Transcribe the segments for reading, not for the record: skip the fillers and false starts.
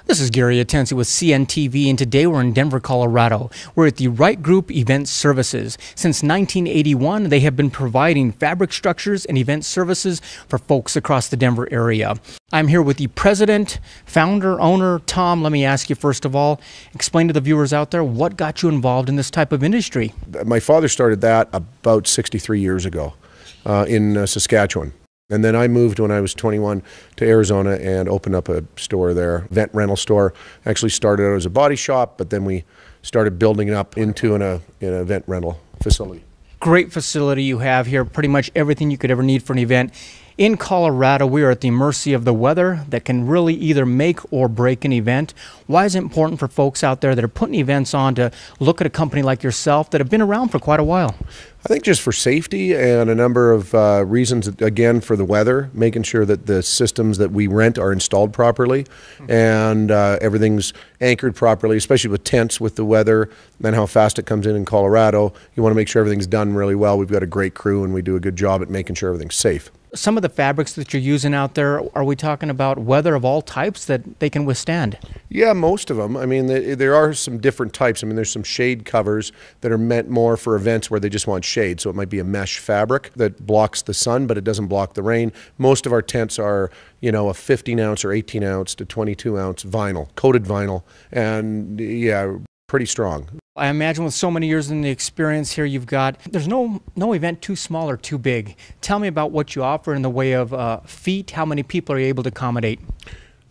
This is Gary Atensi with CNTV, and today we're in Denver, Colorado. We're at the Wright Group Event Services. Since 1981, they have been providing fabric structures and event services for folks across the Denver area. I'm here with the president, founder, owner, Tom. Let me ask you first of all, explain to the viewers out there, what got you involved in this type of industry? My father started that about 63 years ago in Saskatchewan. And then I moved when I was 21 to Arizona and opened up a store there, event rental store. Actually started out as a body shop, but then we started building it up into an event rental facility. Great facility you have here, pretty much everything you could ever need for an event. In Colorado, we are at the mercy of the weather that can really either make or break an event. Why is it important for folks out there that are putting events on to look at a company like yourself that have been around for quite a while? I think just for safety and a number of reasons, again, for the weather, making sure that the systems that we rent are installed properly and everything's anchored properly, especially with tents with the weather and how fast it comes in Colorado. You want to make sure everything's done really well. We've got a great crew and we do a good job at making sure everything's safe. Some of the fabrics that you're using out there, are we talking about weather of all types that they can withstand? Yeah, most of them. I mean, there are some different types. I mean, there's some shade covers that are meant more for events where they just want shade. So it might be a mesh fabric that blocks the sun, but it doesn't block the rain. Most of our tents are, you know, a 15-ounce or 18-ounce to 22-ounce vinyl, coated vinyl, and yeah, pretty strong. I imagine with so many years in the experience here you've got, there's no event too small or too big. Tell me about what you offer in the way of feet. How many people are you able to accommodate?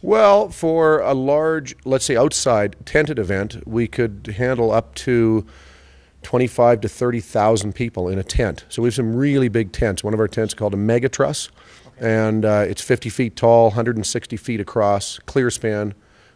Well, for a large, let's say outside tented event, we could handle up to 25 to 30,000 people in a tent. So we have some really big tents. One of our tents is called a mega truss, and it's 50 feet tall, 160 feet across, clear span.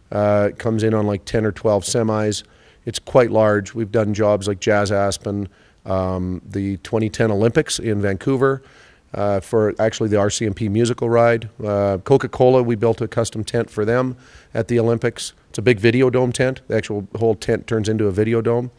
It comes in on like 10 or 12 semis. It's quite large. We've done jobs like Jazz Aspen, the 2010 Olympics in Vancouver, for actually the RCMP musical ride. Coca-Cola, we built a custom tent for them at the Olympics. It's a big video dome tent. The actual whole tent turns into a video dome.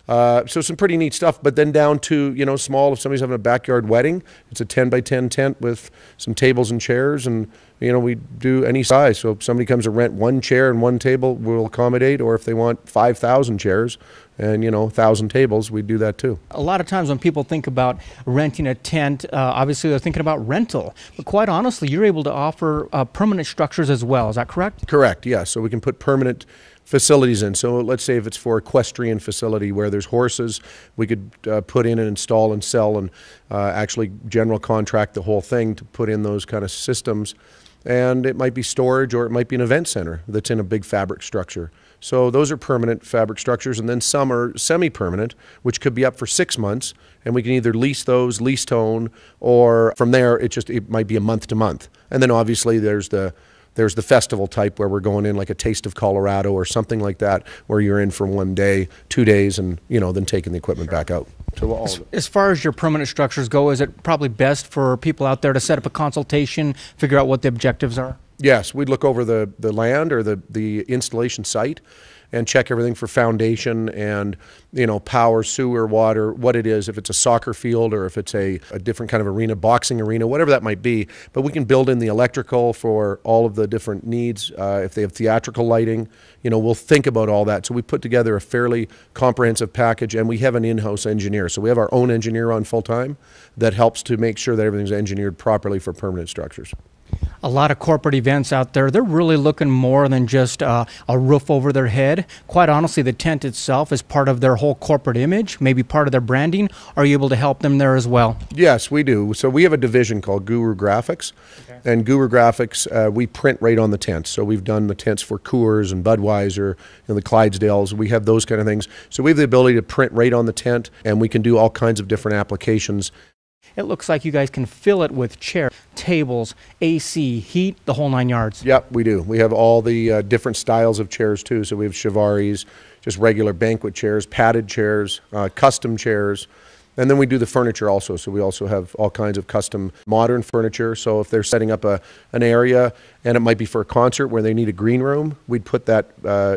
So some pretty neat stuff, but then down to, you know, small, if somebody's having a backyard wedding, it's a 10 by 10 tent with some tables and chairs, and, you know, we do any size. So if somebody comes to rent one chair and one table, we'll accommodate, or if they want 5,000 chairs and, you know, 1,000 tables, we do that too. A lot of times when people think about renting a tent, obviously they're thinking about rental, but quite honestly, you're able to offer permanent structures as well. Is that correct? Correct, yeah. So we can put permanent facilities in. So let's say if it's for equestrian facility where there's horses, we could put in and install and sell and actually general contract the whole thing to put in those kind of systems. And it might be storage, or it might be an event center that's in a big fabric structure. So those are permanent fabric structures, and then some are semi-permanent, which could be up for 6 months, and we can either lease those, lease to own, or from there it might be a month to month. And then obviously there's the festival type where we're going in like a Taste of Colorado or something like that, where you're in for 1 day, 2 days, and, you know, then taking the equipment back out. As far as your permanent structures go, is it probably best for people out there to set up a consultation, figure out what the objectives are? Yes, we'd look over the land or the installation site and check everything for foundation and, you know, power, sewer, water, what it is, if it's a soccer field or if it's a different kind of arena, boxing arena, whatever that might be. But we can build in the electrical for all of the different needs. If they have theatrical lighting, you know, we'll think about all that. So we put together a fairly comprehensive package, and we have an in-house engineer. So we have our own engineer on full-time that helps to make sure that everything's engineered properly for permanent structures. A lot of corporate events out there, they're really looking more than just a roof over their head. Quite honestly, the tent itself is part of their whole corporate image, maybe part of their branding. Are you able to help them there as well? Yes, we do. So we have a division called Guru Graphics. Okay. And Guru Graphics, we print right on the tents. So we've done the tents for Coors and Budweiser and the Clydesdales. We have those kind of things. So we have the ability to print right on the tent, and we can do all kinds of different applications. It looks like you guys can fill it with chairs, tables, AC, heat, the whole 9 yards. Yep, we do. We have all the different styles of chairs too. So we have Chivaris, just regular banquet chairs, padded chairs, custom chairs, And then we do the furniture also. So we also have all kinds of custom modern furniture. So if they're setting up an area and it might be for a concert where they need a green room, we'd put that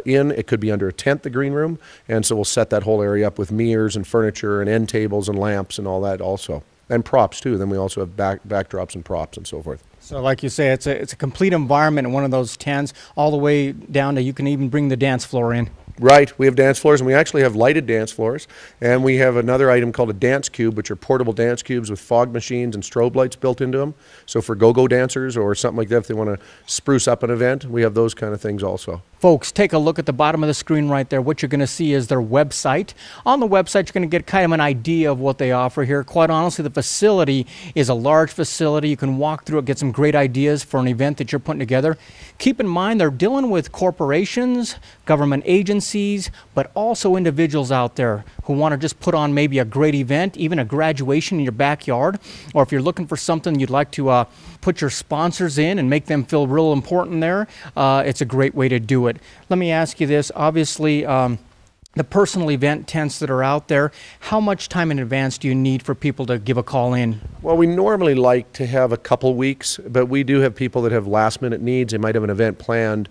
in. It could be under a tent, the green room. And so we'll set that whole area up with mirrors and furniture and end tables and lamps and all that also. And props too. Then we also have backdrops and props and so forth. So like you say, it's a complete environment in one of those tents, all the way down to you can even bring the dance floor in. Right, we have dance floors, and we actually have lighted dance floors, and we have another item called a dance cube, which are portable dance cubes with fog machines and strobe lights built into them. So for go-go dancers or something like that, if they want to spruce up an event, we have those kind of things also. Folks, take a look at the bottom of the screen right there. What you're going to see is their website. On the website, you're going to get kind of an idea of what they offer here. Quite honestly, the facility is a large facility. You can walk through it, get some great ideas for an event that you're putting together. Keep in mind, they're dealing with corporations, government agencies, but also individuals out there who want to just put on maybe a great event, even a graduation in your backyard, or if you're looking for something you'd like to put your sponsors in and make them feel real important there, it's a great way to do it. Let me ask you this. Obviously, the personal event tents that are out there, how much time in advance do you need for people to give a call in? Well, we normally like to have a couple weeks, but we do have people that have last-minute needs. They might have an event planned,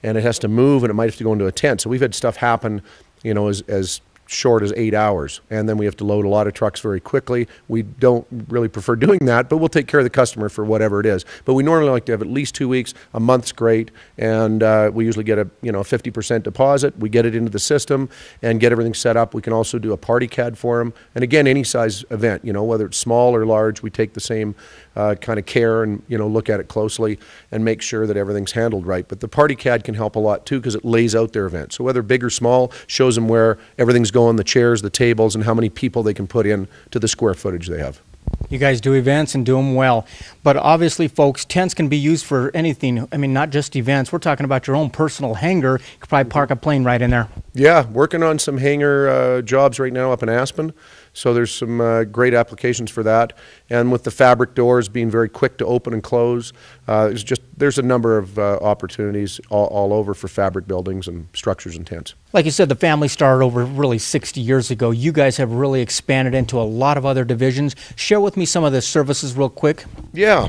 and it has to move, and it might have to go into a tent. So we've had stuff happen, you know, as short as 8 hours, and then we have to load a lot of trucks very quickly. We don't really prefer doing that, but we'll take care of the customer for whatever it is. But we normally like to have at least 2 weeks. A month's great, and we usually get a 50% deposit. We get it into the system and get everything set up. We can also do a party CAD for them, and again, any size event, whether it's small or large, we take the same kind of care and look at it closely and make sure that everything's handled right. But the party CAD can help a lot too, because it lays out their event. So whether big or small, shows them where everything's going, the chairs, the tables, and how many people they can put in to the square footage they have. You guys do events and do them well. But obviously, folks, tents can be used for anything. I mean, not just events. We're talking about your own personal hangar. You could probably park a plane right in there. Yeah, working on some hangar jobs right now up in Aspen. So there's some great applications for that. And with the fabric doors being very quick to open and close, there's a number of opportunities all over for fabric buildings and structures and tents. Like you said, the family started over really 60 years ago. You guys have really expanded into a lot of other divisions. Share with me some of the services real quick. Yeah,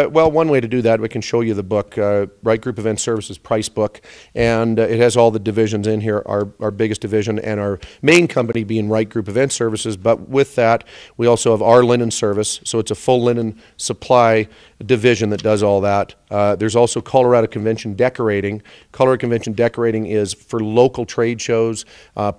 well, one way to do that, we can show you the book, Wright Group Event Services Price Book, and it has all the divisions in here, our biggest division and our main company being Wright Group Event Services. But with that, we also have our linen service, so it's a full linen supply division that does all that. There's also Colorado Convention Decorating. Colorado Convention Decorating is for local trade shows,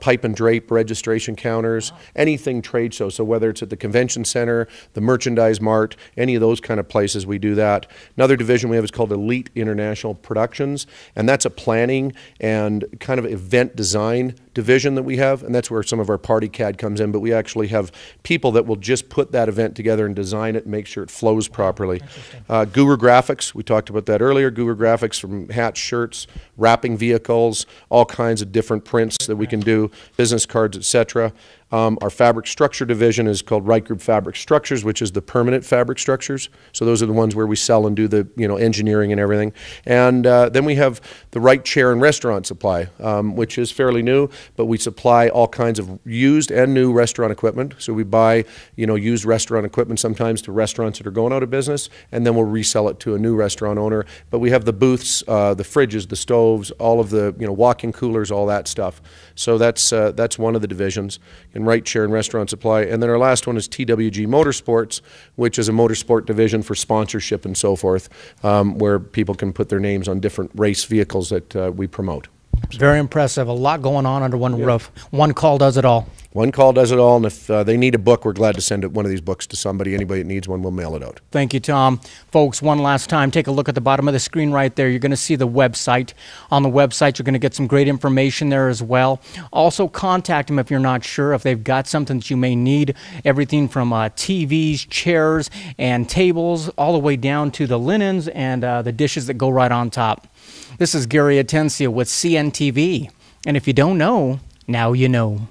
pipe and drape registration counters, anything trade show. So whether it's at the convention center, the merchandise mart, any of those kind of places, we do that. Another division we have is called Elite International Productions, and that's a planning and kind of event design division that we have, and that's where some of our party CAD comes in, but we actually have people that will just put that event together and design it and make sure it flows properly. Guru Graphics, we talked about that earlier. Guru Graphics, from hats, shirts, wrapping vehicles, all kinds of different prints that we can do, business cards, etc. Our fabric structure division is called Wright Group Fabric Structures, which is the permanent fabric structures. So those are the ones where we sell and do the engineering and everything. And then we have the Wright Chair and Restaurant Supply, which is fairly new, but we supply all kinds of used and new restaurant equipment. So we buy used restaurant equipment sometimes to restaurants that are going out of business, and then we'll resell it to a new restaurant owner. But we have the booths, the fridges, the stoves, all of the walk-in coolers, all that stuff. So that's one of the divisions in Wright Chair and Restaurant Supply. And then our last one is TWG Motorsports, which is a motorsport division for sponsorship and so forth, where people can put their names on different race vehicles that we promote. Very impressive. A lot going on under one roof. One call does it all. One call does it all, and if they need a book, we're glad to send one of these books to somebody. Anybody that needs one, we'll mail it out. Thank you, Tom. Folks, one last time, take a look at the bottom of the screen right there. You're going to see the website. On the website, you're going to get some great information there as well. Also, contact them if you're not sure, if they've got something that you may need. Everything from TVs, chairs, and tables, all the way down to the linens and the dishes that go right on top. This is Gary Atencia with CNTV. And if you don't know, now you know.